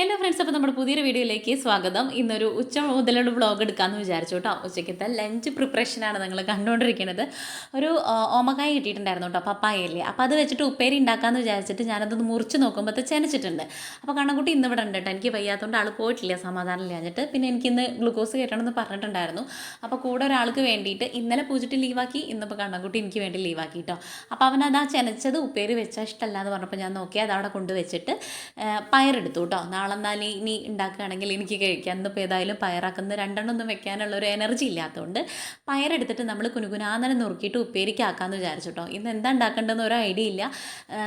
Hello friends, അപ്പോൾ നമ്മുടെ പുതിയൊരു വീഡിയോയിലേക്ക് സ്വാഗതം. ഇന്നൊരു ഉച്ച മുതലുള്ള വ്ളോഗ് എടുക്കാമെന്ന് വിചാരിച്ചു കേട്ടോ. ഉച്ചയ്ക്കത്തെ ലഞ്ച് പ്രിപ്പറേഷനാണ് നിങ്ങൾ കണ്ടുകൊണ്ടിരിക്കുന്നത്. ഒരു ഓമക്കായ കിട്ടിയിട്ടുണ്ടായിരുന്നു കേട്ടോ, പപ്പായല്ലേ. അപ്പോൾ അത് വെച്ചിട്ട് ഉപ്പേരി ഉണ്ടാക്കാമെന്ന് വിചാരിച്ചിട്ട് ഞാനതൊന്ന് മുറിച്ച് നോക്കുമ്പോൾ ചെനച്ചിട്ടുണ്ട്. അപ്പോൾ കണ്ണൻകുട്ടി ഇന്ന് ഇവിടെ ഉണ്ട് കേട്ടോ. എനിക്ക് വയ്യാത്തതുകൊണ്ട് ആൾ പോയിട്ടില്ല, സമാധാനം ഇല്ലാഞ്ഞിട്ട്. പിന്നെ എനിക്കിന്ന് ഗ്ലൂക്കോസ് കയറ്റണമെന്ന് പറഞ്ഞിട്ടുണ്ടായിരുന്നു. അപ്പോൾ കൂടെ ഒരാൾക്ക് വേണ്ടിയിട്ട് ഇന്നലെ പൂജിട്ട് ലീവാക്കി, ഇന്നിപ്പോൾ കണ്ണൻകുട്ടി എനിക്ക് വേണ്ടി ലീവാക്കി കേട്ടോ. അപ്പോൾ അവനത് ആ ചെനച്ചത് ഉപ്പേരി വെച്ചാൽ ഇഷ്ടമല്ല എന്ന് പറഞ്ഞപ്പോൾ ഞാൻ നോക്കി അത് അവിടെ കൊണ്ടുവച്ചിട്ട് പയറെടുത്തു കേട്ടോ. നാളെ എന്നാൽ ഇനി ഉണ്ടാക്കുകയാണെങ്കിൽ എനിക്ക് കഴിക്കാം. ഇന്നിപ്പോൾ ഏതായാലും പയറാക്കുന്ന രണ്ടെണ്ണമൊന്നും വെക്കാനുള്ള ഒരു എനർജി ഇല്ലാത്തതുകൊണ്ട് പയറെടുത്തിട്ട് നമ്മൾ കുനുകുനാന്നനെ നുറുക്കിയിട്ട് ഉപ്പേരിക്കാക്കാമെന്ന് വിചാരിച്ചു കേട്ടോ. ഇന്ന് എന്താ ഉണ്ടാക്കേണ്ടതെന്ന് ഒരു ഐഡിയ ഇല്ല.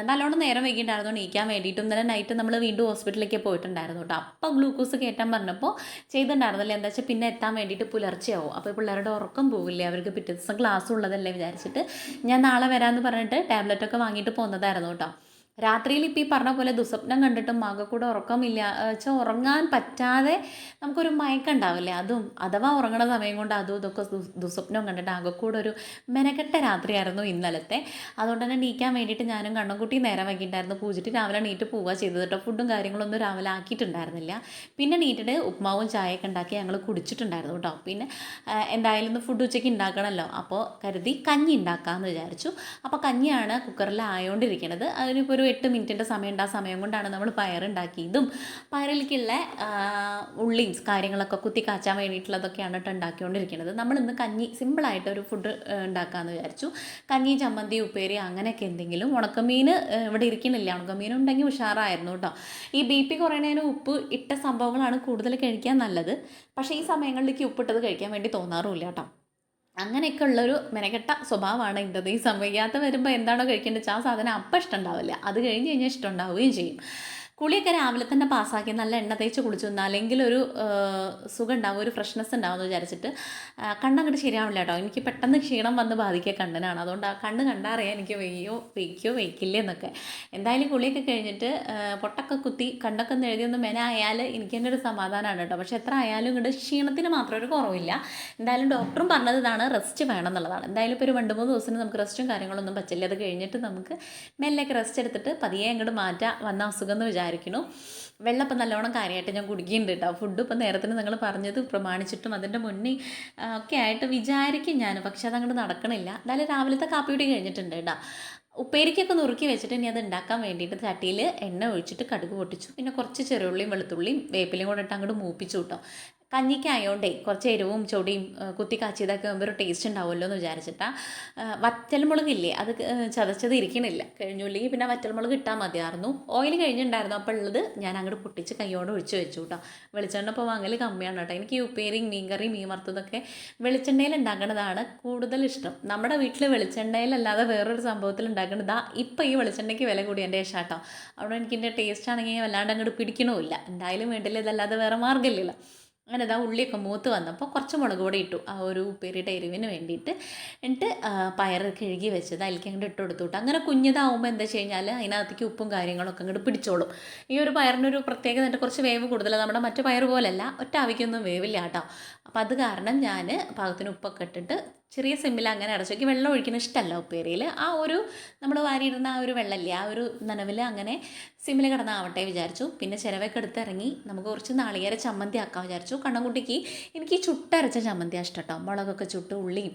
നല്ലോണം നേരം വൈകിട്ടുണ്ടായിരുന്നു എണീക്കാൻ വേണ്ടിയിട്ടും. ഇന്നലെ നൈറ്റ് നമ്മൾ വീണ്ടും ഹോസ്പിറ്റലിലേക്ക് പോയിട്ടുണ്ടായിരുന്നു കേട്ടോ. അപ്പോൾ ഗ്ലൂക്കോസ് കയറ്റാൻ പറഞ്ഞപ്പോൾ ചെയ്തിട്ടുണ്ടായിരുന്നില്ല. എന്താ വെച്ചാൽ പിന്നെ എത്താൻ വേണ്ടിയിട്ട് പുലർച്ചയാവും. അപ്പോൾ പിള്ളേരുടെ ഉറക്കം പോവില്ലേ, അവർക്ക് പിറ്റേ ദിവസം ക്ലാസ് ഉള്ളതല്ലേ വിചാരിച്ചിട്ട് ഞാൻ നാളെ വരാമെന്ന് പറഞ്ഞിട്ട് ടാബ്ലറ്റൊക്കെ വാങ്ങിയിട്ട് പോകുന്നതായിരുന്നു കേട്ടോ. രാത്രിയിൽ ഇപ്പോൾ ഈ പറഞ്ഞ പോലെ ദുസ്വപ്നം കണ്ടിട്ടും മകക്കൂടെ ഉറക്കമില്ല വെച്ചാൽ ഉറങ്ങാൻ പറ്റാതെ നമുക്കൊരു മയക്കം ഉണ്ടാവില്ലേ, അതും അഥവാ ഉറങ്ങണ സമയം കൊണ്ട് അതും ഇതൊക്കെ ദുസ്വപ്നം കണ്ടിട്ട് ആകെക്കൂടെ ഒരു മെനക്കെട്ട രാത്രിയായിരുന്നു ഇന്നലത്തെ. അതുകൊണ്ട് തന്നെ എണീക്കാൻ വേണ്ടിയിട്ട് ഞാനും കണ്ണൻകുട്ടി നേരം വൈകിട്ടായിരുന്നു. പൂജിട്ട് രാവിലെ എണീറ്റ് പോവുക ചെയ്തത് കേട്ടോ. ഫുഡും കാര്യങ്ങളൊന്നും രാവിലെ ആക്കിയിട്ടുണ്ടായിരുന്നില്ല. പിന്നെ എണീറ്റിട്ട് ഉപ്മാവും ചായയൊക്കെ ഉണ്ടാക്കി ഞങ്ങൾ കുടിച്ചിട്ടുണ്ടായിരുന്നു കേട്ടോ. പിന്നെ എന്തായാലും ഒന്ന് ഫുഡ് ഉച്ചയ്ക്ക് ഉണ്ടാക്കണമല്ലോ, അപ്പോൾ കരുതി കഞ്ഞി ഉണ്ടാക്കാമെന്ന് വിചാരിച്ചു. അപ്പോൾ കഞ്ഞിയാണ് കുക്കറിൽ ആയോണ്ടിരിക്കുന്നത്. അതിനിപ്പോൾ ഒരു 8 മിനിറ്റിൻ്റെ സമയമുണ്ട്. ആ സമയം കൊണ്ടാണ് നമ്മൾ പയറുണ്ടാക്കിയതും പയറിലേക്കുള്ള ഉള്ളിയും കാര്യങ്ങളൊക്കെ കുത്തി കാച്ചാൻ വേണ്ടിയിട്ടുള്ളതൊക്കെയാണ് കേട്ടോ ഉണ്ടാക്കിക്കൊണ്ടിരിക്കുന്നത്. നമ്മളിന്ന് കഞ്ഞി സിമ്പിളായിട്ടൊരു ഫുഡ് ഉണ്ടാക്കാമെന്ന് വിചാരിച്ചു. കഞ്ഞി, ചമ്മന്തി, ഉപ്പേരി അങ്ങനെയൊക്കെ എന്തെങ്കിലും. ഉണക്കമീൻ ഇവിടെ ഇരിക്കണില്ല. ഉണക്കമീൻ ഉണ്ടെങ്കിൽ ഉഷാറായിരുന്നു കേട്ടോ. ഈ BP കുറയണതിന് ഉപ്പ് ഇട്ട സംഭവങ്ങളാണ് കൂടുതൽ കഴിക്കാൻ നല്ലത്. പക്ഷേ ഈ സമയങ്ങളിലേക്ക് ഉപ്പിട്ടത് കഴിക്കാൻ വേണ്ടി തോന്നാറുമില്ല കേട്ടോ. അങ്ങനെയൊക്കെ ഉള്ളൊരു മെനക്കെട്ട സ്വഭാവമാണ് ഇന്നത്. ഈ സമയത്ത് വരുമ്പോൾ എന്താണോ കഴിക്കേണ്ടത് വെച്ചാൽ ആ സാധനം അപ്പം ഇഷ്ടം ഉണ്ടാവില്ല, അത് കഴിഞ്ഞ് കഴിഞ്ഞാൽ ഇഷ്ടം ഉണ്ടാവുകയും ചെയ്യും. കുളിയൊക്കെ രാവിലെ തന്നെ പാസ്സാക്കി നല്ല എണ്ണ തേച്ച് കുളിച്ചു വന്നാൽ അല്ലെങ്കിൽ ഒരു സുഖം ഉണ്ടാവും, ഒരു ഫ്രഷ്നെസ് ഉണ്ടാവും എന്ന് വിചാരിച്ചിട്ട് കണ്ണങ്ങോട്ട് ശരിയാവില്ല കേട്ടോ. എനിക്ക് പെട്ടെന്ന് ക്ഷീണം വന്ന് ബാധിക്കുക കണ്ണനാണ്. അതുകൊണ്ട് ആ കണ്ണ് കണ്ടറിയാം എനിക്ക് വെയ്ക്കോ വെയ്ക്കില്ലേ എന്നൊക്കെ. എന്തായാലും കുളിയൊക്കെ കഴിഞ്ഞിട്ട് പൊട്ടൊക്കെ കുത്തി കണ്ണൊക്കെ ഒന്ന് എഴുതിയൊന്ന് മെനായാൽ എനിക്ക് തന്നെ ഒരു സമാധാനമാണ് കേട്ടോ. പക്ഷേ എത്ര ആയാലും ഇങ്ങോട്ട് ക്ഷീണത്തിന് മാത്രം ഒരു കുറവില്ല. എന്തായാലും ഡോക്ടറും പറഞ്ഞത് ഇതാണ്, റെസ്റ്റ് വേണം എന്നുള്ളതാണ്. എന്തായാലും ഇപ്പോൾ ഒരു 2-3 ദിവസത്തിന് നമുക്ക് റെസ്റ്റും കാര്യങ്ങളൊന്നും പറ്റില്ല. അത് കഴിഞ്ഞിട്ട് നമുക്ക് മെല്ലൊക്കെ റെസ്റ്റ് എടുത്തിട്ട് പതിയെ അങ്ങോട്ട് മാറ്റാൻ വന്ന അസുഖം എന്ന് വിചാരിക്കുന്നു. വെള്ളം ഇപ്പം നല്ലോണം കാര്യമായിട്ട് ഞാൻ കുടിക്കുന്നുണ്ട് കേട്ടോ. ഫുഡ് ഇപ്പം നേരത്തിന് നിങ്ങൾ പറഞ്ഞത് പ്രമാണിച്ചിട്ടും അതിൻ്റെ മുന്നേ ഒക്കെ ആയിട്ട് വിചാരിക്കും ഞാൻ, പക്ഷെ അതങ്ങോട്ട് നടക്കണില്ല. എന്തായാലും രാവിലത്തെ കാപ്പി കൂടി കഴിഞ്ഞിട്ടുണ്ട് കേട്ടോ. ഉപ്പേരിക്കൊക്കെ നുറുക്കി വെച്ചിട്ട് ഇനി അത് ഉണ്ടാക്കാൻ വേണ്ടിയിട്ട് ചട്ടിയിൽ എണ്ണ ഒഴിച്ചിട്ട് കടുക് പൊട്ടിച്ചു. പിന്നെ കുറച്ച് ചെറുള്ളിയും വെളുത്തുള്ളിയും വേപ്പിലയും കൂടെ ഇട്ട് അങ്ങോട്ട് മൂപ്പിച്ചു കേട്ടോ. കഞ്ഞിക്കായോണ്ടേ കുറച്ച് എരിവും ചൊടിയും കുത്തി കാച്ചിയതൊക്കെ ആകുമ്പോൾ ഒരു ടേസ്റ്റ് ഉണ്ടാവുമല്ലോ എന്ന് വിചാരിച്ചിട്ടാണ്. വറ്റൽമുളകില്ലേ, അത് ചതച്ചത് ഇരിക്കണില്ല, കഴിഞ്ഞില്ലെങ്കിൽ പിന്നെ വറ്റൽമുളക് ഇട്ടാൽ മതിയായിരുന്നു. ഓയിൽ കഴിഞ്ഞിട്ടുണ്ടായിരുന്നു, അപ്പോൾ ഉള്ളത് ഞാൻ അങ്ങോട്ട് പൊട്ടിച്ച് കൈയോടെ ഒഴിച്ച് വെച്ചു കേട്ടോ. വെളിച്ചെണ്ണ ഇപ്പോൾ വാങ്ങൽ കമ്മിയാണ് കേട്ടോ. എനിക്ക് ഈ ഉപ്പേരിയും മീൻകറിയും മീൻ വറുത്തതൊക്കെ വെളിച്ചെണ്ണയിൽ ഉണ്ടാക്കുന്നതാണ് കൂടുതൽ ഇഷ്ടം. നമ്മുടെ വീട്ടിൽ വെളിച്ചെണ്ണയിലല്ലാതെ വേറൊരു സംഭവത്തിൽ ഉണ്ടാക്കുന്നതാ ഇപ്പം ഈ വെളിച്ചെണ്ണയ്ക്ക് വില കൂടി എൻ്റെ കേട്ടോ. അവിടെ എനിക്കിൻ്റെ ടേസ്റ്റ് ആണെങ്കിൽ വല്ലാണ്ട് അങ്ങോട്ട് പിടിക്കണമില്ല. എന്തായാലും വേണ്ടില്ല, ഇതല്ലാതെ വേറെ മാർഗ്ഗമില്ലല്ലോ. അങ്ങനെ ഇതാ ഉള്ളിയൊക്കെ മൂത്ത് വന്നപ്പോൾ കുറച്ച് മുളക് പൊടി ഇട്ടു, ആ ഒരു ഉപ്പേരിയുടെ എരിവിന് വേണ്ടിയിട്ട്. എന്നിട്ട് പയർ കഴുകി വെച്ചത് അതിലേക്ക് അങ്ങോട്ട് ഇട്ട് കൊടുത്തു. അങ്ങനെ കുഞ്ഞതാവുമ്പോൾ എന്താ വെച്ച് കഴിഞ്ഞാൽ അതിനകത്തേക്ക് ഉപ്പും കാര്യങ്ങളൊക്കെ അങ്ങോട്ട് പിടിച്ചോളും. ഈ ഒരു പയറിനൊരു പ്രത്യേകത ഉണ്ട്, കുറച്ച് വേവ് കൂടുതലാണ്. നമ്മുടെ മറ്റു പയർ പോലല്ല, ഒറ്റ ആവിക്കൊന്നും വേവില്ല കേട്ടോ. അപ്പോൾ അത് കാരണം ഞാൻ പാകത്തിന് ഉപ്പൊക്കെ ഇട്ടിട്ട് ചെറിയ സിമ്മിൽ അങ്ങനെ അടച്ചു വയ്ക്കും. വെള്ളം ഒഴിക്കുന്ന ഇഷ്ടമല്ല ഉപ്പേരിയിൽ. ആ ഒരു നമ്മൾ വാരിയിടുന്ന ആ ഒരു വെള്ളമില്ലേ, ആ ഒരു നനവിൽ അങ്ങനെ സിമ്മിൽ കിടന്നാവട്ടെ വിചാരിച്ചു. പിന്നെ ചിരവൊക്കെ എടുത്തിറങ്ങി നമുക്ക് കുറച്ച് നാളികേര ചമ്മന്തി ആക്കാൻ വിചാരിച്ചു. കണ്ണൻകുട്ടിക്ക് എനിക്ക് ഈ ചുട്ടരച്ച ചമ്മന്തി ഇഷ്ടം കേട്ടോ. മുളകൊക്കെ ചുട്ട് ഉള്ളിയും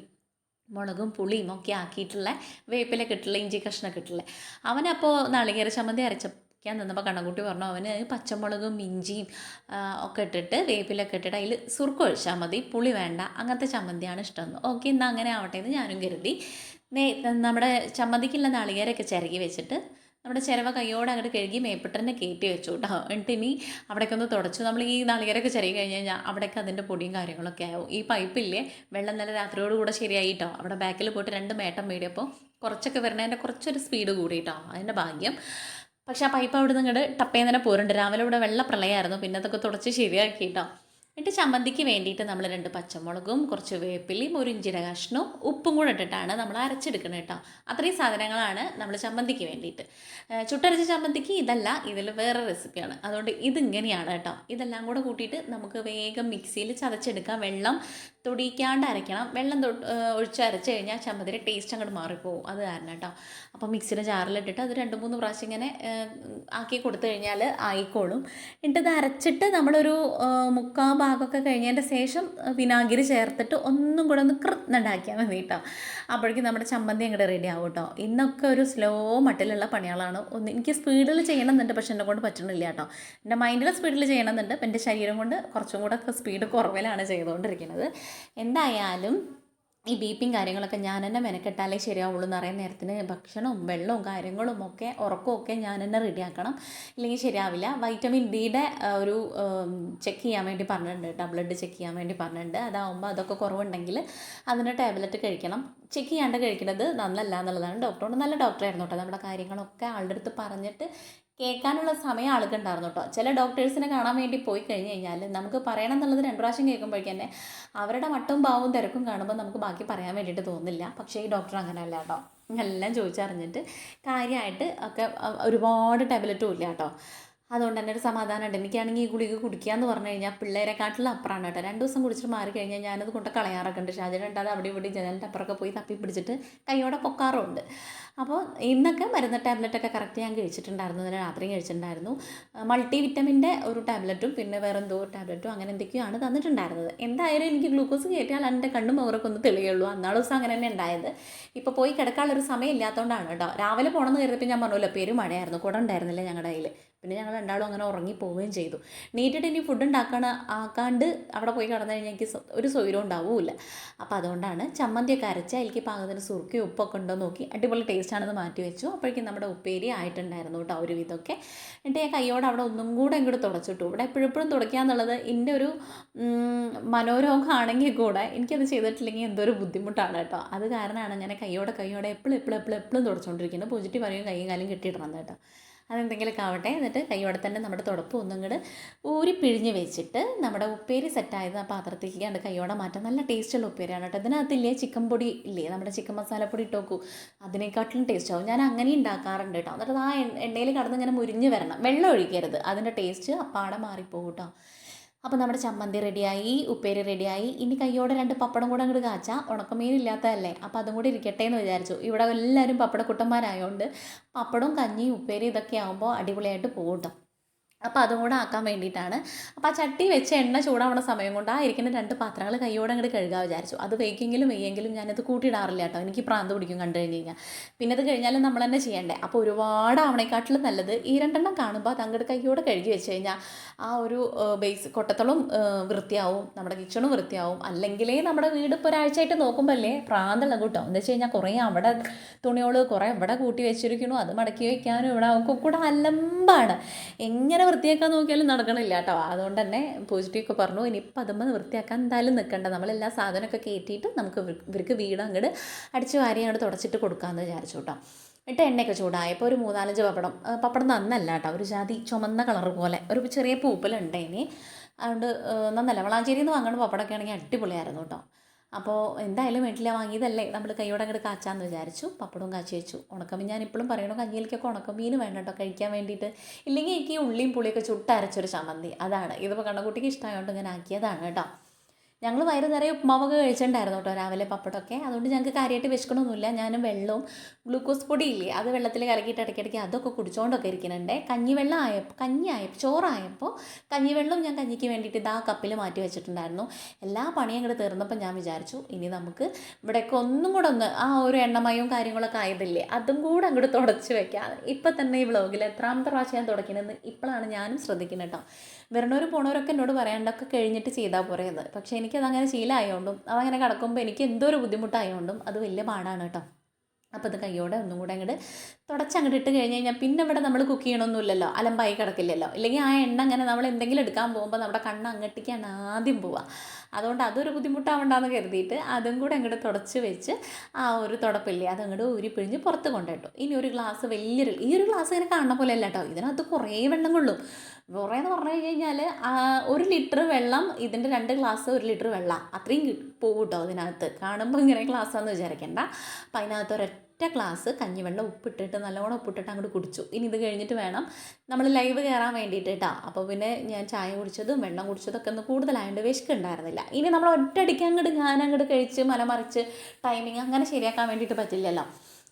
മുളകും പുളിയും ഒക്കെ ആക്കിയിട്ടുള്ള വേപ്പിലൊക്കെ ഇട്ടുള്ള ഇഞ്ചി കഷ്ണമൊക്കെ ഇട്ടുള്ള അവനപ്പോൾ നാളികേര ചമ്മന്തി അരച്ചപ്പോൾ നിന്നപ്പോൾ കണ്ണൻകുട്ടി പറഞ്ഞു അവന് പച്ചമുളകും ഇഞ്ചിയും ഒക്കെ ഇട്ടിട്ട് വേപ്പിലൊക്കെ ഇട്ടിട്ട് അതിൽ സുർക്ക ഒഴിച്ചാൽ മതി, പുളി വേണ്ട, അങ്ങനത്തെ ചമ്മന്തിയാണ് ഇഷ്ടമെന്ന്. ഓക്കെ, എന്നാൽ അങ്ങനെ ആവട്ടെ എന്ന് ഞാനും കരുതി. നമ്മുടെ ചമ്മന്തിക്കുള്ള നാളികേരമൊക്കെ ചിരകി വെച്ചിട്ട് നമ്മുടെ ചിരവ കൈയോടെ അങ്ങോട്ട് കഴുകി മേപ്പിട്ടന്നെ കയറ്റി വെച്ചു കേട്ടോ. എന്നിട്ട് ഇനി അവിടേക്ക് ഒന്ന് തുടച്ചു. നമ്മൾ ഈ നാളികേരമൊക്കെ ചിരകി കഴിഞ്ഞ് കഴിഞ്ഞാൽ അവിടേക്ക് അതിൻ്റെ പൊടിയും കാര്യങ്ങളൊക്കെ ആവും. ഈ പൈപ്പില്ലേ, വെള്ളം നല്ല രാത്രിയോട് കൂടെ ശരിയായി കേട്ടോ. അവിടെ ബാക്കിൽ പോയിട്ട് 2 മേട്ടം മേടിയപ്പോൾ കുറച്ചൊക്കെ വരണതിൻ്റെ കുറച്ചൊരു സ്പീഡ് കൂടി കേട്ടോ, അതിൻ്റെ ഭാഗ്യം. പക്ഷേ ആ പൈപ്പ് അവിടെ നിന്ന് ഇങ്ങോട്ട് ടപ്പേന്ന് തന്നെ പോരുന്നുണ്ട്. രാവിലെ ഇവിടെ വെള്ള പ്രളയമായിരുന്നു, പിന്നെ അതൊക്കെ തുടച്ച് ശരിയാക്കി കേട്ടോ. എന്നിട്ട് ചമ്മന്തിക്ക് വേണ്ടിയിട്ട് നമ്മൾ 2 പച്ചമുളകും കുറച്ച് വേപ്പിലയും ഒരു ഇഞ്ചിയുടെ കഷ്ണവും ഉപ്പും കൂടെ ഇട്ടിട്ടാണ് നമ്മൾ അരച്ചെടുക്കുന്നത് കേട്ടോ. അത്രയും സാധനങ്ങളാണ് നമ്മൾ ചമ്മന്തിക്ക് വേണ്ടിയിട്ട്. ചുട്ടരച്ച ചമ്മന്തിക്ക് ഇതല്ല, ഇതിൽ വേറെ റെസിപ്പിയാണ്. അതുകൊണ്ട് ഇതിങ്ങനെയാണ് കേട്ടോ. ഇതെല്ലാം കൂടെ കൂട്ടിയിട്ട് നമുക്ക് വേഗം മിക്സിയിൽ ചതച്ചെടുക്കാം. വെള്ളം തൊടിയിക്കാണ്ട് അരയ്ക്കണം. വെള്ളം ഒഴിച്ച് അരച്ച് കഴിഞ്ഞാൽ ചമ്മന്തിയുടെ ടേസ്റ്റ് അങ്ങോട്ട് മാറിപ്പോവും. അത് കാരണം കേട്ടോ. അപ്പോൾ മിക്സിയുടെ ജാറിലിട്ടിട്ട് അത് 2-3 പ്രാവശ്യം ഇങ്ങനെ ആക്കി കൊടുത്തു കഴിഞ്ഞാൽ ആയിക്കോളും. എന്നിട്ട് ഇത് അരച്ചിട്ട് നമ്മളൊരു മുക്കാൽ ഭാഗമൊക്കെ കഴിഞ്ഞതിൻ്റെ ശേഷം വിനാഗിരി ചേർത്തിട്ട് ഒന്നും കൂടെ ഒന്ന് കൃത്ന്നുണ്ടാക്കിയാൽ മതി കേട്ടോ. അപ്പോഴേക്കും നമ്മുടെ ചമ്മന്തി അങ്ങോട്ട് റെഡി ആവും കേട്ടോ. ഇന്നൊക്കെ ഒരു സ്ലോ മട്ടിലുള്ള പണികളാണ്. എനിക്ക് സ്പീഡിൽ ചെയ്യണമെന്നുണ്ട്, പക്ഷെ എന്നെ കൊണ്ട് പറ്റണില്ല കേട്ടോ. എൻ്റെ മൈൻഡിൽ സ്പീഡിൽ ചെയ്യണമെന്നുണ്ട്. അപ്പം എൻ്റെ ശരീരം കൊണ്ട് കുറച്ചും കൂടെ ഒക്കെ സ്പീഡ് കുറവിലാണ് ചെയ്തുകൊണ്ടിരിക്കുന്നത്. എന്തായാലും ഈ ബിപിയും കാര്യങ്ങളൊക്കെ ഞാൻ തന്നെ മെനക്കെട്ടാലേ ശരിയാവുള്ളൂ എന്ന് അറിയാൻ നേരത്തിന് ഭക്ഷണവും വെള്ളവും കാര്യങ്ങളും ഒക്കെ ഉറക്കവും ഒക്കെ ഞാൻ തന്നെ റെഡിയാക്കണം. ഇല്ലെങ്കിൽ ശരിയാവില്ല. വൈറ്റമിൻ ഡിയുടെ ഒരു ചെക്ക് ചെയ്യാൻ വേണ്ടി പറഞ്ഞിട്ടുണ്ട് കേട്ടോ. ബ്ലഡ് ചെക്ക് ചെയ്യാൻ വേണ്ടി പറഞ്ഞിട്ടുണ്ട്. അതാവുമ്പോൾ അതൊക്കെ കുറവുണ്ടെങ്കിൽ അതിന് ടാബ്ലറ്റ് കഴിക്കണം. ചെക്ക് ചെയ്യാണ്ട് കഴിക്കുന്നത് നല്ലല്ല എന്നുള്ളതാണ്. ഡോക്ടറോട് നല്ല ഡോക്ടറായിരുന്നു കേട്ടോ. നമ്മുടെ കാര്യങ്ങളൊക്കെ ആളുടെ അടുത്ത് പറഞ്ഞിട്ട് കേൾക്കാനുള്ള സമയം ആൾക്കുണ്ടായിരുന്നു കേട്ടോ. ചില ഡോക്ടേഴ്സിനെ കാണാൻ വേണ്ടി പോയി കഴിഞ്ഞ് കഴിഞ്ഞാൽ നമുക്ക് പറയണം എന്നുള്ളത് 2 പ്രാവശ്യം കേൾക്കുമ്പോഴേക്കും തന്നെ അവരുടെ മട്ടും ഭാവവും തിരക്കും കാണുമ്പോൾ നമുക്ക് ബാക്കി പറയാൻ വേണ്ടിയിട്ട് തോന്നില്ല. പക്ഷേ ഈ ഡോക്ടർ അങ്ങനെയല്ല കേട്ടോ. എല്ലാം ചോദിച്ചറിഞ്ഞിട്ട് കാര്യമായിട്ട് ഒക്കെ ഒരുപാട് ടാബ്ലറ്റും ഇല്ല കേട്ടോ. അതുകൊണ്ട് തന്നെ ഒരു സമാധാനമുണ്ട്. എനിക്കാണെങ്കിൽ ഈ ഗുളിക കുടിക്കുക എന്ന് പറഞ്ഞു കഴിഞ്ഞാൽ പിള്ളേരെക്കാട്ടിലും അപ്പുറമാണ് കേട്ടോ. 2 ദിവസം കുടിച്ചിട്ട് മാറി കഴിഞ്ഞാൽ ഞാനത് കൊണ്ട് കളയാറൊക്കെ ഉണ്ട്. ഷാജനുണ്ട് അത് അവിടെ ഇവിടെ ജനലിൻ്റെ അപ്പുറമൊക്കെ പോയി തപ്പി പിടിച്ചിട്ട് കൈയോടെ പൊക്കാറുമുണ്ട്. അപ്പോൾ ഇന്നൊക്കെ മരുന്ന് ടാബ്ലറ്റൊക്കെ കറക്റ്റ് ഞാൻ കഴിച്ചിട്ടുണ്ടായിരുന്നു. ഇന്നലെ രാത്രി കഴിച്ചിട്ടുണ്ടായിരുന്നു. മൾട്ടി വിറ്റമിൻ്റെ ഒരു ടാബ്ലറ്റും പിന്നെ വേറെ എന്തോ ടാബ്ലറ്റും അങ്ങനെ എന്തൊക്കെയാണ് തന്നിട്ടുണ്ടായിരുന്നത്. എന്തായാലും എനിക്ക് ഗ്ലൂക്കോസ് കയറ്റിയാൽ എൻ്റെ കണ്ണും അവരൊക്കെ ഒന്ന് തെളിയുള്ളൂ. അന്നാൾ ദിവസം അങ്ങനെ തന്നെ ഉണ്ടായത്. ഇപ്പോൾ പോയി കിടക്കാനുള്ളൊരു സമയം ഇല്ലാത്തതുകൊണ്ടാണ് കേട്ടോ. രാവിലെ പോകണമെന്ന് കരുതിയപ്പോൾ ഞാൻ പറഞ്ഞല്ലോ പേര് മഴയായിരുന്നു, കുട ഉണ്ടായിരുന്നില്ല ഞങ്ങളുടെ കയ്യിൽ. പിന്നെ ഞങ്ങൾ രണ്ടാളും അങ്ങനെ ഉറങ്ങി പോവുകയും ചെയ്തു. നീട്ടിട്ട് ഇനി ഫുഡ് ആക്കാണ്ട് അവിടെ പോയി കിടന്നു കഴിഞ്ഞാൽ എനിക്ക് ഒരു സൗകര്യം ഉണ്ടാവില്ല. അപ്പോൾ അതുകൊണ്ടാണ് ചമ്മന്തിയൊക്കെ അരച്ച് അതിലേക്ക് പാകത്തിന് സുറുക്കി ഉപ്പൊക്കെ ഉണ്ടോ നോക്കി അടിപൊളി ടേസ്റ്റാണെന്ന് മാറ്റി വെച്ചു. അപ്പോഴേക്കും നമ്മുടെ ഉപ്പേരി ആയിട്ടുണ്ടായിരുന്നു കേട്ടോ ഒരു വിധമൊക്കെ. എന്നിട്ട് ഞാൻ കൈയോടെ അവിടെ ഒന്നും കൂടെ ഇങ്ങോട്ട് തുടച്ചിട്ടു. ഇവിടെ എപ്പോഴും തുടയ്ക്കുക എന്നുള്ളത് എൻ്റെ ഒരു മനോരോഗമാണെങ്കിൽ കൂടെ എനിക്കത് ചെയ്തിട്ടില്ലെങ്കിൽ എന്തോ ഒരു ബുദ്ധിമുട്ടാണ് കേട്ടോ. അത് കാരണമാണ് അങ്ങനെ കൈയോടെ എപ്പോഴും തുടച്ചുകൊണ്ടിരിക്കുന്നത്. പോസിറ്റീവ് പറയും കൈയും കാലും കെട്ടിയിടണം കേട്ടോ. അതെന്തെങ്കിലുമൊക്കെ ആവട്ടെ. എന്നിട്ട് കൈയോടെ തന്നെ നമ്മുടെ തുടപ്പ് ഒന്നും കൂടെ ഊരി പിഴിഞ്ഞ് വെച്ചിട്ട് നമ്മുടെ ഉപ്പേരി സെറ്റായത് ആ പാത്രത്തേക്ക് കണ്ട് കൈയോടെ മാറ്റാം. നല്ല ടേസ്റ്റുള്ള ഉപ്പേരിയാണ് കേട്ടോ. ഇതിനകത്തില്ലേ ചിക്കൻ പൊടി ഇല്ലേ, നമ്മുടെ ചിക്കൻ മസാലപ്പൊടി ഇട്ട് നോക്കൂ, അതിനെക്കാട്ടിലും ടേസ്റ്റ് ആവും. ഞാൻ അങ്ങനെ ഉണ്ടാക്കാറുണ്ട് കേട്ടോ. എന്നിട്ട് ആ എണ്ണയിൽ കടന്ന് ഇങ്ങനെ മുരിഞ്ഞ് വരണം, വെള്ളം ഒഴിക്കരുത്. അതിൻ്റെ ടേസ്റ്റ് അപ്പാടെ മാറിപ്പോകും കേട്ടോ. അപ്പോൾ നമ്മുടെ ചമ്മന്തി റെഡിയായി, ഉപ്പേരി റെഡിയായി. ഇനി കയ്യോടെ 2 പപ്പടം കൂടെ അങ്ങോട്ട് കാച്ചാൽ, ഉണക്കമീൻ ഇല്ലാത്തതല്ലേ, അപ്പോൾ അതും കൂടി ഇരിക്കട്ടെ എന്ന് വിചാരിച്ചു. ഇവിടെ എല്ലാവരും പപ്പടക്കുട്ടന്മാരായതുകൊണ്ട് പപ്പടവും കഞ്ഞിയും ഉപ്പേരി ഇതൊക്കെ ആകുമ്പോൾ അടിപൊളിയായിട്ട് പോകും കേട്ടോ. അപ്പോൾ അതും കൂടെ ആക്കാൻ വേണ്ടിയിട്ടാണ്. അപ്പോൾ ആ ചട്ടി വെച്ച് എണ്ണ ചൂടാവുന്ന സമയം കൊണ്ട് ആ ഇരിക്കുന്ന 2 പാത്രങ്ങൾ കൈയോടെ അങ്ങോട്ട് കഴുകാൻ വിചാരിച്ചു. അത് വെയ്യെങ്കിലും ഞാനത് കൂട്ടിയിടാറില്ല കേട്ടോ. എനിക്ക് പ്രാന്ത് പിടിക്കും കണ്ടു കഴിഞ്ഞ് കഴിഞ്ഞാൽ. പിന്നെ അത് കഴിഞ്ഞാലും നമ്മൾ തന്നെ ചെയ്യണ്ടേ. അപ്പോൾ ഒരുപാട് ആവണേക്കാട്ടിലും നല്ലത് ഈ 2 എണ്ണം കാണുമ്പോൾ അത് അങ്ങോട്ട് കൈയോടെ കഴുകി വെച്ച് കഴിഞ്ഞാൽ ആ ഒരു ബേസ് കൊട്ടത്തോളം വൃത്തിയാവും, നമ്മുടെ കിച്ചണും വൃത്തിയാവും. അല്ലെങ്കിലേ നമ്മുടെ വീട് ഇപ്പോൾ ഒരാഴ്ചയായിട്ട് നോക്കുമ്പോൾ അല്ലേ പ്രാന്തുള്ള കൂട്ടോ. എന്താ വെച്ച് കഴിഞ്ഞാൽ കുറേ അവിടെ തുണികൾ കുറേ ഇവിടെ കൂട്ടി വെച്ചിരിക്കണു, അത് മടക്കി വയ്ക്കാനും ഇവിടെ കൂടെ അലമ്പാണ്. എങ്ങനെ വൃത്തിയാക്കാൻ നോക്കിയാലും നടക്കണില്ല കേട്ടോ. അതുകൊണ്ട് തന്നെ പോസിറ്റീവൊക്കെ പറഞ്ഞു ഇനിയിപ്പോൾ അതുമ്പോൾ വൃത്തിയാക്കാൻ എന്തായാലും നിൽക്കണ്ട, നമ്മളെല്ലാ സാധനമൊക്കെ കയറ്റിയിട്ട് നമുക്ക് ഇവർക്ക് വീട് അങ്ങോട്ട് അടിച്ച് വാരി അങ്ങോട്ട് തുടച്ചിട്ട് കൊടുക്കാമെന്ന് വിചാരിച്ചു കേട്ടോ. എന്നിട്ട് എണ്ണയൊക്കെ ചൂടായപ്പോൾ ഒരു 3-4 പപ്പടം നന്നല്ല കേട്ടോ, ഒരു ജാതി ചുമന്ന കളർ പോലെ ഒരു ചെറിയ പൂപ്പലുണ്ട് ഇനി. അതുകൊണ്ട് നന്നല്ല. വളാഞ്ചേരിയിൽ നിന്ന് വാങ്ങുന്ന പപ്പടമൊക്കെ ആണെങ്കിൽ അടിപൊളിയായിരുന്നു കേട്ടോ. അപ്പോൾ എന്തായാലും വീട്ടിൽ വാങ്ങിയതല്ലേ, നമ്മൾ കൈയോടെ അങ്ങോട്ട് കാച്ചാന്ന് വിചാരിച്ചു. പപ്പടവും കാച്ചി വെച്ചു. ഉണക്കമീൻ ഞാൻ ഇപ്പോഴും പറയണോ, കഞ്ഞിയിലേക്കൊക്കെ ഉണക്കമീൻ വേണം കേട്ടോ കഴിക്കാൻ വേണ്ടിയിട്ട്. ഇല്ലെങ്കിൽ എനിക്ക് ഉള്ളിയും പുളിയൊക്കെ ചുട്ടരച്ചൊരു ചമ്മന്തി അതാണ്. ഇതിപ്പോൾ കണ്ണക്കുട്ടിക്ക് ഇഷ്ടമായതുകൊണ്ട് ഞാൻ ആക്കിയതാണ് കേട്ടോ. ഞങ്ങൾ വയറ് നിറയെ ഉപ്പുമാവൊക്കെ കഴിച്ചിട്ടുണ്ടായിരുന്നു കേട്ടോ രാവിലെ പപ്പടമൊക്കെ. അതുകൊണ്ട് ഞങ്ങൾക്ക് കാര്യമായിട്ട് വിശക്കണമൊന്നുമില്ല. ഞാനും വെള്ളവും ഗ്ലൂക്കോസ് പൊടി ഇല്ലേ അത് വെള്ളത്തിൽ കലക്കിയിട്ട് ഇടയ്ക്കിടയ്ക്ക് അതൊക്കെ കുടിച്ചുകൊണ്ടൊക്കെ ഇരിക്കുന്നുണ്ട്. കഞ്ഞിയായപ്പോൾ ചോറായപ്പോൾ കഞ്ഞിവെള്ളം ഞാൻ കഞ്ഞിക്ക് വേണ്ടിയിട്ട് ഇതാ കപ്പിൽ മാറ്റി വെച്ചിട്ടുണ്ടായിരുന്നു. എല്ലാ പണിയും അങ്ങോട്ട് തീർന്നപ്പോൾ ഞാൻ വിചാരിച്ചു ഇനി നമുക്ക് ഇവിടെയൊക്കെ ഒന്നും കൂടെ ആ ഒരു എണ്ണമയവും കാര്യങ്ങളൊക്കെ ആയതില്ലേ അതും കൂടെ അങ്ങോട്ട് തുടച്ച് വെക്കാം. ഇപ്പം തന്നെ ഈ വ്ളോഗിൽ എത്രാമത്തെ പ്രാവശ്യം ഞാൻ തുടയ്ക്കണമെന്ന് ഇപ്പോഴാണ് ഞാനും ശ്രദ്ധിക്കുന്നത് കേട്ടോ. വരണവരും പോണവരൊക്കെ എന്നോട് പറയാണ്ടൊക്കെ കഴിഞ്ഞിട്ട് ചെയ്താൽ പോരെയെന്ന്. പക്ഷേ എനിക്കതങ്ങനെ ശീലമായതുകൊണ്ടും അതങ്ങനെ കിടക്കുമ്പോൾ എനിക്ക് എന്തോ ഒരു ബുദ്ധിമുട്ടായതുകൊണ്ടും അത് വലിയ പാടാണ് കേട്ടോ. അപ്പോൾ അത് കൈയോടെ ഒന്നും കൂടെ അങ്ങോട്ട് തുടച്ചങ്ങോട്ട് ഇട്ട് കഴിഞ്ഞ് കഴിഞ്ഞാൽ പിന്നെ ഇവിടെ നമ്മൾ കുക്ക് ചെയ്യണമൊന്നുമില്ലല്ലോ, അലമ്പായി കിടക്കില്ലല്ലോ. ഇല്ലെങ്കിൽ ആ എണ്ണ അങ്ങനെ നമ്മൾ എന്തെങ്കിലും എടുക്കാൻ പോകുമ്പോൾ നമ്മുടെ കണ്ണ് അങ്ങോട്ടേക്കാണ് ആദ്യം പോവുക. അതുകൊണ്ട് അതൊരു ബുദ്ധിമുട്ടാവണ്ടെന്ന് കരുതിയിട്ട് അതും കൂടെ അങ്ങോട്ട് തുടച്ച് വെച്ച് ആ ഒരു തുടപ്പില്ലേ അതങ്ങോട്ട് ഊരിപ്പിഴിഞ്ഞ് പുറത്ത് കൊണ്ടിട്ടു. ഇനി ഒരു ഗ്ലാസ് ഈ ഒരു ഗ്ലാസ് ഇങ്ങനെ കാണുന്ന പോലെ അല്ല കേട്ടോ, ഇതിനകത്ത് കുറേ വെള്ളം കൊള്ളും. കുറേ എന്ന് പറഞ്ഞു കഴിഞ്ഞാൽ 1 ലിറ്റർ വെള്ളം, ഇതിൻ്റെ 2 ഗ്ലാസ് 1 ലിറ്റർ വെള്ളം അത്രയും പോകും കേട്ടോ അതിനകത്ത്. കാണുമ്പോൾ ഇങ്ങനെ ഗ്ലാസ്സാന്ന് വിചാരിക്കേണ്ട. അപ്പം അതിനകത്ത് ഒരൊറ്റ ഗ്ലാസ് കഞ്ഞിവെള്ളം ഉപ്പിട്ടിട്ട് നല്ലോണം ഉപ്പിട്ടിട്ട് അങ്ങോട്ട് കുടിച്ചു. ഇനി ഇത് കഴിഞ്ഞിട്ട് വേണം നമ്മൾ ലൈവ് കയറാൻ വേണ്ടിയിട്ട് കേട്ടോ. അപ്പോൾ പിന്നെ ഞാൻ ചായ കുടിച്ചതും വെള്ളം കുടിച്ചതൊക്കെ ഒന്ന് കൂടുതലായതുകൊണ്ട് വിശക്കുണ്ടായിരുന്നില്ല. ഇനി നമ്മൾ ഒറ്റയടിക്ക് ഞാനങ്ങോട്ട് കഴിച്ച് മലമറിച്ച് ടൈമിങ് അങ്ങനെ ശരിയാക്കാൻ വേണ്ടിയിട്ട് പറ്റില്ലല്ലോ.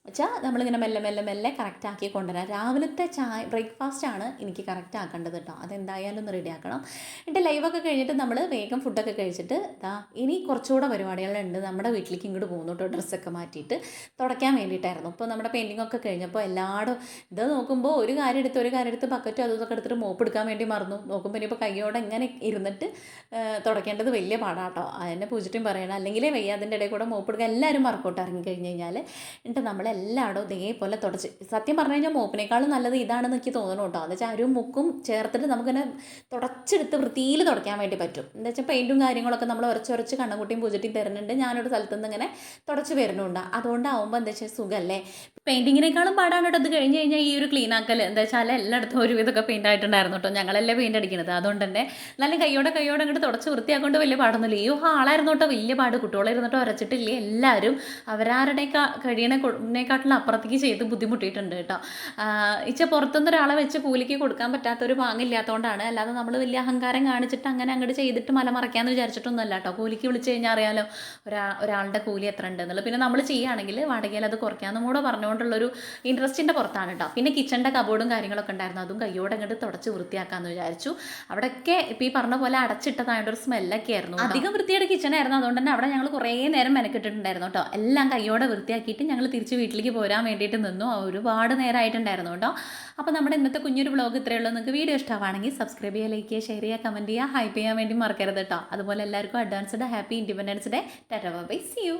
വെച്ചാൽ നമ്മളിങ്ങനെ മെല്ലെ മെല്ലെ മെല്ലെ കറക്റ്റ് ആക്കി കൊണ്ടുവരാം. രാവിലത്തെ ബ്രേക്ക്ഫാസ്റ്റാണ് എനിക്ക് കറക്റ്റ് ആക്കേണ്ടത് കേട്ടോ. അതെന്തായാലും ഒന്ന് റെഡി ആക്കണം. എന്നിട്ട് ലൈവൊക്കെ കഴിഞ്ഞിട്ട് നമ്മൾ വേഗം ഫുഡൊക്കെ കഴിച്ചിട്ട് ഇനി കുറച്ചുകൂടെ പരിപാടികളുണ്ട്. നമ്മുടെ വീട്ടിലേക്ക് ഇങ്ങോട്ട് പോകുന്നു കേട്ടോ. ഡ്രസ്സൊക്കെ മാറ്റിയിട്ട് തുടയ്ക്കാൻ വേണ്ടിയിട്ടായിരുന്നു. ഇപ്പോൾ നമ്മുടെ പെയിൻറ്റിങ്ങൊക്കെ കഴിഞ്ഞപ്പോൾ എല്ലായിടും ഇത് നോക്കുമ്പോൾ ഒരു കാര്യം എടുത്ത് ബക്കറ്റും അതൊക്കെ എടുത്തിട്ട് മോപ്പ് എടുക്കാൻ വേണ്ടി മറന്നു. നോക്കുമ്പോൾ ഇനിയിപ്പോൾ കയ്യോടെ ഇങ്ങനെ ഇരുന്നിട്ട് തുടയ്ക്കേണ്ടത് വലിയ പാടാട്ടോ. അതിനെ പൂജിട്ടും പറയണം, അല്ലെങ്കിൽ വയ്യ. അതിൻ്റെ ഇടയിൽ കൂടെ മോപ്പ് എടുക്കുക എല്ലാവരും മറക്കോട്ട് ഇറങ്ങിക്കഴിഞ്ഞ് കഴിഞ്ഞാൽ. എന്നിട്ട് നമ്മളെല്ലായിടവും ഇതേപോലെ തുടച്ച്, സത്യം പറഞ്ഞു കഴിഞ്ഞാൽ മോപ്പിനേക്കാളും നല്ലത് ഇതാണെന്ന് എനിക്ക് തോന്നണം കേട്ടോ. എന്ന് വെച്ചാൽ അരും മുക്കും ചേർത്തിട്ട് നമുക്കിങ്ങനെ തുടച്ചെടുത്ത് വൃത്തിയിൽ തുടയ്ക്കാൻ വേണ്ടി പറ്റും. എന്താ വെച്ചാൽ പെയിൻറ്റും കാര്യങ്ങളൊക്കെ നമ്മൾ ഉരച്ചുരച്ച് കണ്ണുകുട്ടിയും പൂജിട്ടിയും തരുന്നുണ്ട്. ഞാനൊരു സ്ഥലത്തു നിന്ന് ഇങ്ങനെ തുടച്ച് വരുന്നുണ്ട്. അതുകൊണ്ടാവുമ്പോൾ എന്താ വെച്ചാൽ സുഖമല്ലേ. പെയിൻറ്റിങ്ങിനേക്കാളും പാടാണ് കേട്ടോ. അത് കഴിഞ്ഞ് കഴിഞ്ഞാൽ ഈ ഒരു ക്ലീൻ ആക്കൽ. എന്താ വെച്ചാൽ എല്ലായിടത്തും ഒരു ഇതൊക്കെ പെയിൻ്റ് ആയിട്ടുണ്ടായിരുന്നു കേട്ടോ. ഞങ്ങളല്ലേ പെയിൻ്റ് അടിക്കുന്നത്. അതുകൊണ്ട് തന്നെ നല്ല കയ്യോടെ അങ്ങോട്ട് തുടച്ച് വൃത്തിയാക്കൊണ്ട് വലിയ പാടൊന്നുമില്ല. ഈ ഹാളായിരുന്നു കേട്ടോ വലിയ പാട്. കുട്ടികളായിരുന്നിട്ടോ ഉരച്ചിട്ടില്ലേ. എല്ലാവരും അവരാരുടെ കഴിയണേക്കാട്ടിലും അപ്പുറത്തേക്ക് ചെയ്ത് ബുദ്ധിമുട്ടിയിട്ടുണ്ട് കേട്ടോ. പുറത്തുനിന്ന് ഒരാളെ വെച്ച് കൂലിക്ക് കൊടുക്കാൻ പറ്റാത്തൊരു പാങ്ങില്ലാത്തതുകൊണ്ടാണ്. അല്ലാതെ നമ്മൾ വലിയ അഹങ്കാരം കാണിച്ചിട്ട് അങ്ങനെ അങ്ങോട്ട് ചെയ്തിട്ട് മലമറയ്ക്കാമെന്ന് വിചാരിച്ചിട്ടൊന്നുമല്ല കേട്ടോ. കൂലിക്ക് വിളിച്ച് കഴിഞ്ഞാൽ അറിയാലോ ഒരാളുടെ കൂലി എത്ര ഉണ്ടെന്നുള്ളത്. പിന്നെ നമ്മൾ ചെയ്യുകയാണെങ്കിൽ വാടകയിൽ അത് കുറയ്ക്കാമെന്നും കൂടെ പറഞ്ഞുകൊണ്ടുള്ളൊരു ഇൻട്രസ്റ്റിൻ്റെ പുറത്താണ് കേട്ടോ. പിന്നെ കിച്ചണിൻ്റെ കബോർഡും കാര്യങ്ങളൊക്കെ ഉണ്ടായിരുന്നു. അതും കയ്യോടെ അങ്ങോട്ട് തുടച്ച് വൃത്തിയാക്കാമെന്ന് വിചാരിച്ചു. അവിടെയൊക്കെ ഇപ്പോൾ ഈ പറഞ്ഞ പോലെ അടച്ചിട്ടതായൊരു സ്മെല്ലൊക്കെ ആയിരുന്നു. അധികം വൃത്തിയുടെ കിച്ചണായിരുന്നു. അതുകൊണ്ട് തന്നെ അവിടെ ഞങ്ങൾ കുറേ നേരം മെനക്കെട്ടിട്ടുണ്ടായിരുന്നു കേട്ടോ. എല്ലാം കയ്യോടെ വൃത്തിയാക്കിയിട്ട് ഞങ്ങൾ തിരിച്ച് വീട്ടിലേക്ക് പോരാൻ വേണ്ടിയിട്ട് നിന്നു. ഒരുപാട് നേരമായിട്ടുണ്ടായിരുന്നു കേട്ടോ. അപ്പോൾ നമ്മുടെ ഇന്നത്തെ കുഞ്ഞൊരു വ്ളോഗ് ഇത്രയേ ഉള്ളൂ. നിങ്ങൾക്ക് വീഡിയോ ഇഷ്ടമാണെങ്കിൽ സബ്സ്ക്രൈബ് ചെയ്യുക, ലൈക്ക് ചെയ്യുക, ഷെയർ ചെയ്യുക, കമൻറ്റ് ചെയ്യുക, ഹൈപ്പ് ചെയ്യാൻ വേണ്ടി മറക്കരുത് കേട്ടോ. അതുപോലെ എല്ലാവർക്കും advanced happy independence day. Tata bye, see U.